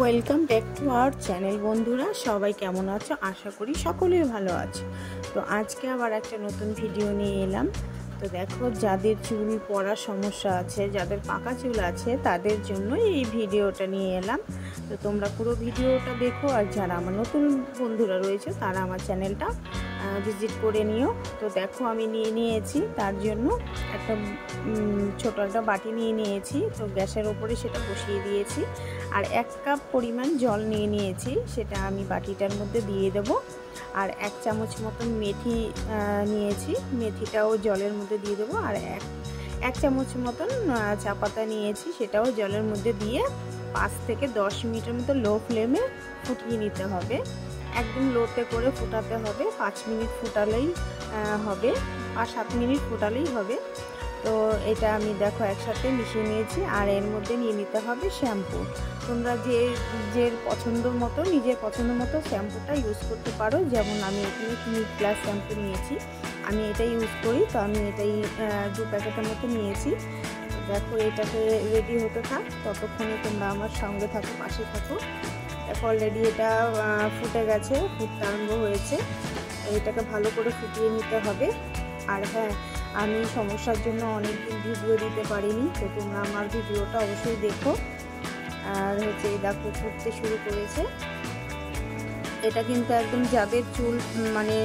Welcome back to our channel. বন্ধুরা সবাই কেমন আছো? আশা করি সকলেই ভালো আছে। তো আজকে আবার একটা নতুন ভিডিও নিয়ে এলাম। তো দেখো, যাদের চুল পড়ার সমস্যা আছে, যাদের পাকা চুল আছে, তাদের জন্য এই ভিডিওটা নিয়ে এলাম। তো তোমরা পুরো ভিডিওটা দেখো, আর যারা আমার নতুন বন্ধুরা রয়েছে তারা আমার চ্যানেলটা ভিজিট করে নিও। তো দেখো, আমি নিয়ে নিয়েছি তার জন্য একটা ছোট একটা বাটি নিয়ে নিয়েছি। তো গ্যাসের ওপরে সেটা বসিয়ে দিয়েছি, আর 1 কাপ পরিমাণ জল নিয়ে নিয়েছি, সেটা আমি বাটিটার মধ্যে দিয়ে দেবো। আর 1 চামচ মতন মেথি নিয়েছি, মেথিটাও জলের মধ্যে দিয়ে দেবো। আর এক চামচ মতন চা পাতা নিয়েছি, সেটাও জলের মধ্যে দিয়ে 5 থেকে 10 মিনিটের মতো লো ফ্লেমে ফুটিয়ে নিতে হবে। একদম লোতে করে ফোটাতে হবে। 5 মিনিট ফুটালেই হবে, 5-7 মিনিট ফুটালেই হবে। তো এটা আমি দেখো একসাথে মিশিয়ে নিয়েছি। আর এর মধ্যে নিয়ে নিতে হবে শ্যাম্পু। তোমরা নিজের পছন্দ মতো শ্যাম্পুটা ইউজ করতে পারো। যেমন আমি এখানে ক্লিনিক প্লাস শ্যাম্পু নিয়েছি, আমি এটাই ইউজ করি। তো আমি এটাই 2 প্যাকেটের মতো নিয়েছি। দেখো, এটাকে রেডি হতে থাক, ততক্ষণে তোমরা আমার সঙ্গে থাকো, পাশে থাকো। দেখো, অলরেডি এটা ফুটে গেছে, ফুটতে আরম্ভ হয়েছে। এটাকে ভালো করে ফুটিয়ে নিতে হবে। আর হ্যাঁ, আমি সমস্যার জন্য অনেকদিন ভিডিও দিতে পারিনি, তো তোমরা আমার ভিডিওটা অবশ্যই দেখো। আর হচ্ছে দেখো, ফুটতে শুরু করেছে। এটা কিন্তু একদম যাদের চুল মানে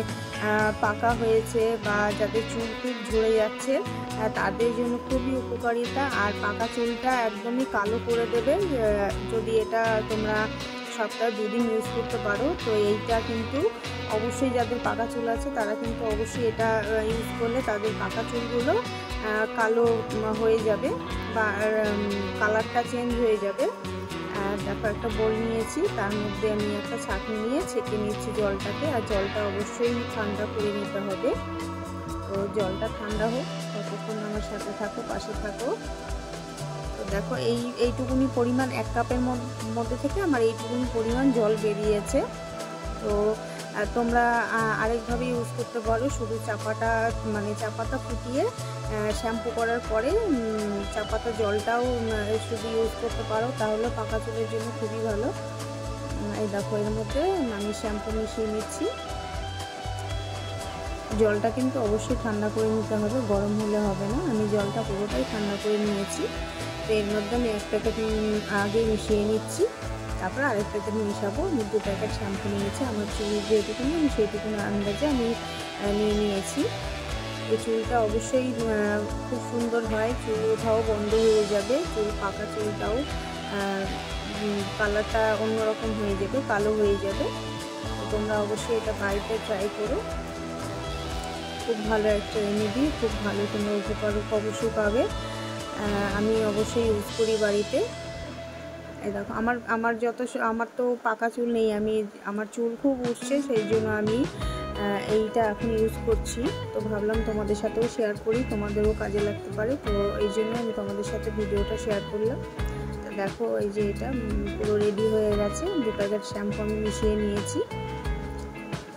পাকা হয়েছে বা যাদের চুল খুব ঝরে যাচ্ছে তাদের জন্য খুবই উপকারিতা। আর পাকা চুলটা একদমই কালো করে দেবে যদি এটা তোমরা সপ্তাহে 2 দিন ইউজ করতে পারো। তো এইটা কিন্তু অবশ্যই যাদের পাকা চুল আছে তারা কিন্তু অবশ্যই এটা ইউজ করলে তাদের পাকা চুলগুলো কালো হয়ে যাবে বা কালারটা চেঞ্জ হয়ে যাবে। দেখো, একটা বোল নিয়েছি, তার মধ্যে আমি একটা ছাঁকনি নিয়ে ছেঁকে নিচ্ছি জলটাকে। আর জলটা অবশ্যই ঠান্ডা করে নিতে হবে। তো জলটা ঠান্ডা হোক, ততক্ষণ আমার সাথে থাকো, পাশে থাকো। তো দেখো, এইটুকুনি পরিমাণ 1 কাপের মধ্যে থেকে আমার এইটুকুনি পরিমাণ জল বেরিয়েছে। তো তোমরা আরেকভাবে ইউজ করতে পারো, শুধু চা পাতা ফুটিয়ে শ্যাম্পু করার পরে চা পাতা জলটাও শুধু ইউজ করতে পারো, তাহলে পাকা চুলের জন্য খুবই ভালো। এই দেখো, এর মধ্যে আমি শ্যাম্পু মিশিয়ে নিচ্ছি। জলটা কিন্তু অবশ্যই ঠান্ডা করে নিতে হবে, গরম হলে হবে না। আমি জলটা পুরোটাই ঠান্ডা করে নিয়েছি। তো এর মধ্যে আমি 1 প্যাকেট আগে মিশিয়ে নিচ্ছি, তারপর আরেক প্যাকেট মিশাবো। আমি 2 প্যাকেট শ্যাম্পু নিয়েছি, আমার চুল যেটুকুনি আমি সেইটুকুনি আন্দাজে আমি নিয়ে নিয়েছি। এই চুলটা অবশ্যই খুব সুন্দর হয়, চুল ওঠাও বন্ধ হয়ে যাবে, চুল পাকা চুলটাও কালারটা অন্যরকম হয়ে যাবে, কালো হয়ে যাবে। তোমরা অবশ্যই এটা বাড়িতে ট্রাই করো, খুব ভালো একটা রেমেডি, খুব ভালো তোমরা উপকার অবশ্যই পাবে। আমি অবশ্যই ইউজ করি বাড়িতে। এই দেখো, আমার তো পাকা চুল নেই, আমার চুল খুব উঠছে, সেই জন্য আমি এইটা এখন ইউজ করছি। তো ভাবলাম তোমাদের সাথেও শেয়ার করি, তোমাদেরও কাজে লাগতে পারে। তো এই জন্য আমি তোমাদের সাথে ভিডিওটা শেয়ার করলাম। তো দেখো, এই যে এটা পুরো রেডি হয়ে গেছে। 2 প্যাকেট শ্যাম্পু আমি মিশিয়ে নিয়েছি।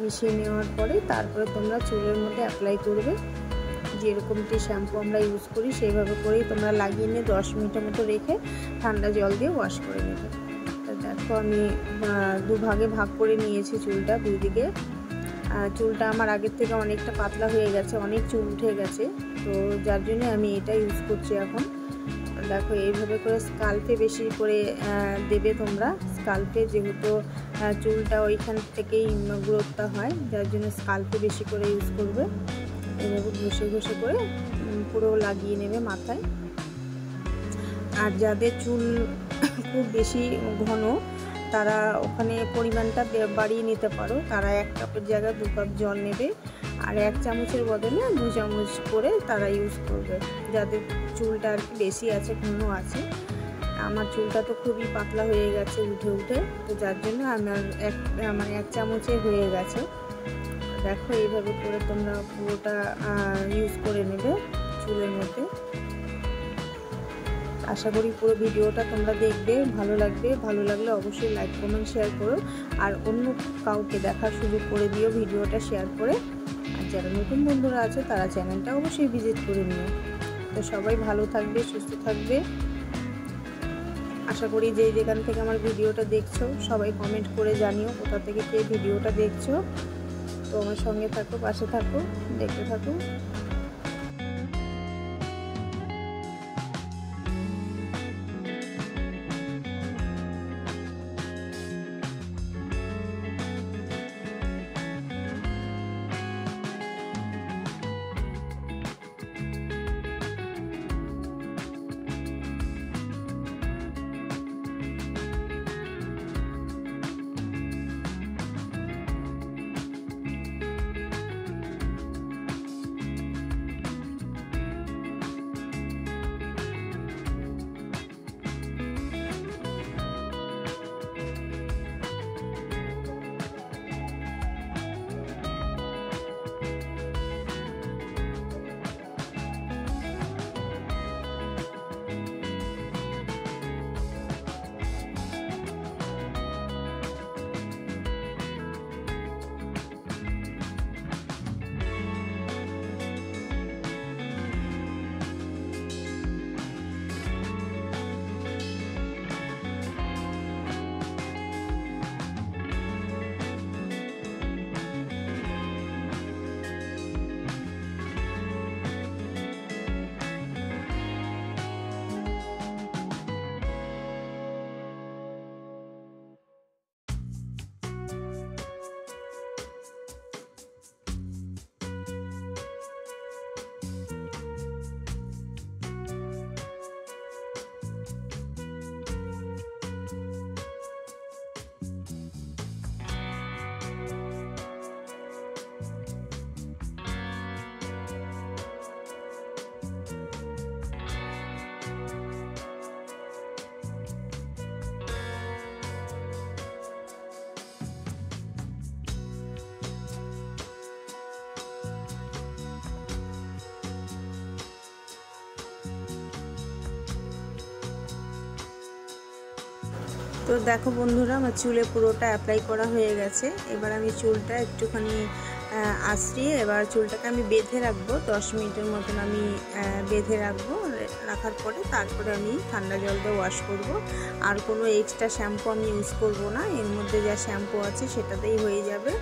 মিশিয়ে নেওয়ার পরে তারপরে তোমরা চুলের মধ্যে অ্যাপ্লাই করবে। যেরকমটি শ্যাম্পু আমরা ইউজ করি সেইভাবে করেই তোমরা লাগিয়ে নিয়ে 10 মিনিটের মতো রেখে ঠান্ডা জল দিয়ে ওয়াশ করে নেবে। তো দেখো, আমি 2 ভাগে ভাগ করে নিয়েছি চুলটা, 2 দিকে। চুলটা আমার আগের থেকে অনেকটা পাতলা হয়ে গেছে, অনেক চুল উঠে গেছে, তো যার জন্য আমি এটা ইউজ করছি এখন। দেখো, এইভাবে করে স্কাল্পে বেশি করে দেবে তোমরা। স্কাল্পে যেহেতু চুলটা ওইখান থেকেই গ্রোথটা হয়, যার জন্য স্কাল্পে বেশি করে ইউজ করবে। এভাবে ঘষে ঘষে করে পুরো লাগিয়ে নেবে মাথায়। আর যাদের চুল খুব বেশি ঘন, তারা ওখানে পরিমাণটা বাড়িয়ে নিতে পারো। তারা 1 কাপের জায়গায় 2 কাপ জল নেবে, আর 1 চামচের বদলে 2 চামচ করে তারা ইউজ করবে, যাদের চুলটা আর কি বেশি আছে, ঘন আছে। আমার চুলটা তো খুবই পাতলা হয়ে গেছে উঠে উঠে, তো যার জন্য আমার 1 চামচে হয়ে গেছে। দেখো, এইভাবে করে তোমরা পুরোটা ইউজ করে নেবে চুলের মধ্যে। আশা করি পুরো ভিডিওটা তোমরা দেখবে, ভালো লাগবে। ভালো লাগলে অবশ্যই লাইক, কমেন্ট, শেয়ার করো। আর অন্য কাউকে দেখার সুযোগ করে দিও ভিডিওটা শেয়ার করে। আর যারা নতুন বন্ধুরা আছে তারা চ্যানেলটা অবশ্যই ভিজিট করে নিও। তো সবাই ভালো থাকবে, সুস্থ থাকবে। আশা করি যে যেখান থেকে আমার ভিডিওটা দেখছো সবাই কমেন্ট করে জানিও কোথা থেকে কে ভিডিওটা দেখছো। তো আমার সঙ্গে থাকো, পাশে থাকো, দেখতে থাকো। তো দেখো বন্ধুরা, আমার চুলে পুরোটা অ্যাপ্লাই করা হয়ে গেছে। এবার আমি চুলটা একটুখানি আঁচড়িয়ে এবার চুলটাকে আমি বেঁধে রাখবো 10 মিনিটের মতন। আমি বেঁধে রাখবো, রাখার পরে তারপরে আমি ঠান্ডা জল দিয়ে ওয়াশ করব। আর কোনো এক্সট্রা শ্যাম্পু আমি ইউজ করব না, এর মধ্যে যা শ্যাম্পু আছে সেটাতেই হয়ে যাবে।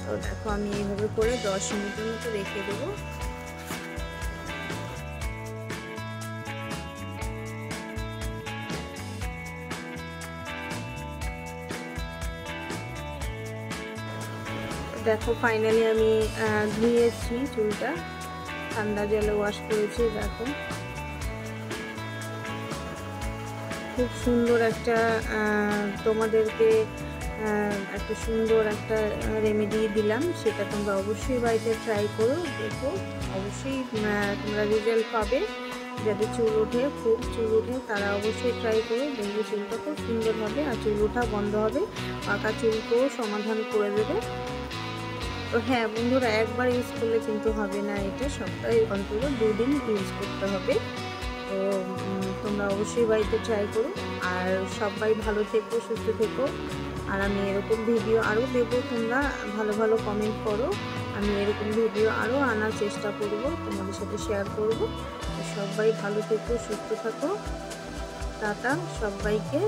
তো দেখো আমি এইভাবে করে 10 মিনিটের মতো রেখে দেবো। দেখো ফাইনালি আমি ধুয়েছি চুলটা, ঠান্ডা জলে ওয়াশ করেছি। দেখো খুব সুন্দর একটা তোমাদেরকে একটা সুন্দর একটা রেমেডি দিলাম, সেটা তোমরা অবশ্যই বাড়িতে ট্রাই করো। দেখো অবশ্যই তোমরা রেজাল্ট পাবে। যাদের চুল ওঠে, খুব চুল ওঠে, তারা অবশ্যই ট্রাই করো। দেখবে চুলটা খুব সুন্দর হবে আর চুল ওঠা বন্ধ হবে, পাকা চুলকেও সমাধান করে দেবে। তো হ্যাঁ বন্ধুরা, একবার ইউজ করলে কিন্তু হবে না, এটা সপ্তাহে অন্তত 2 দিন ইউজ করতে হবে। তো তোমরা অবশ্যই বাড়িতে ট্রাই করো। আর সবাই ভালো থেকো, সুস্থ থেকো। আর আমি এরকম ভিডিও আরও দেবো, তোমরা ভালো ভালো কমেন্ট করো। আমি এরকম ভিডিও আরও আনার চেষ্টা করব, তোমাদের সাথে শেয়ার করব। তো সবাই ভালো থেকো, সুস্থ থাকো। টাটা সবাইকে।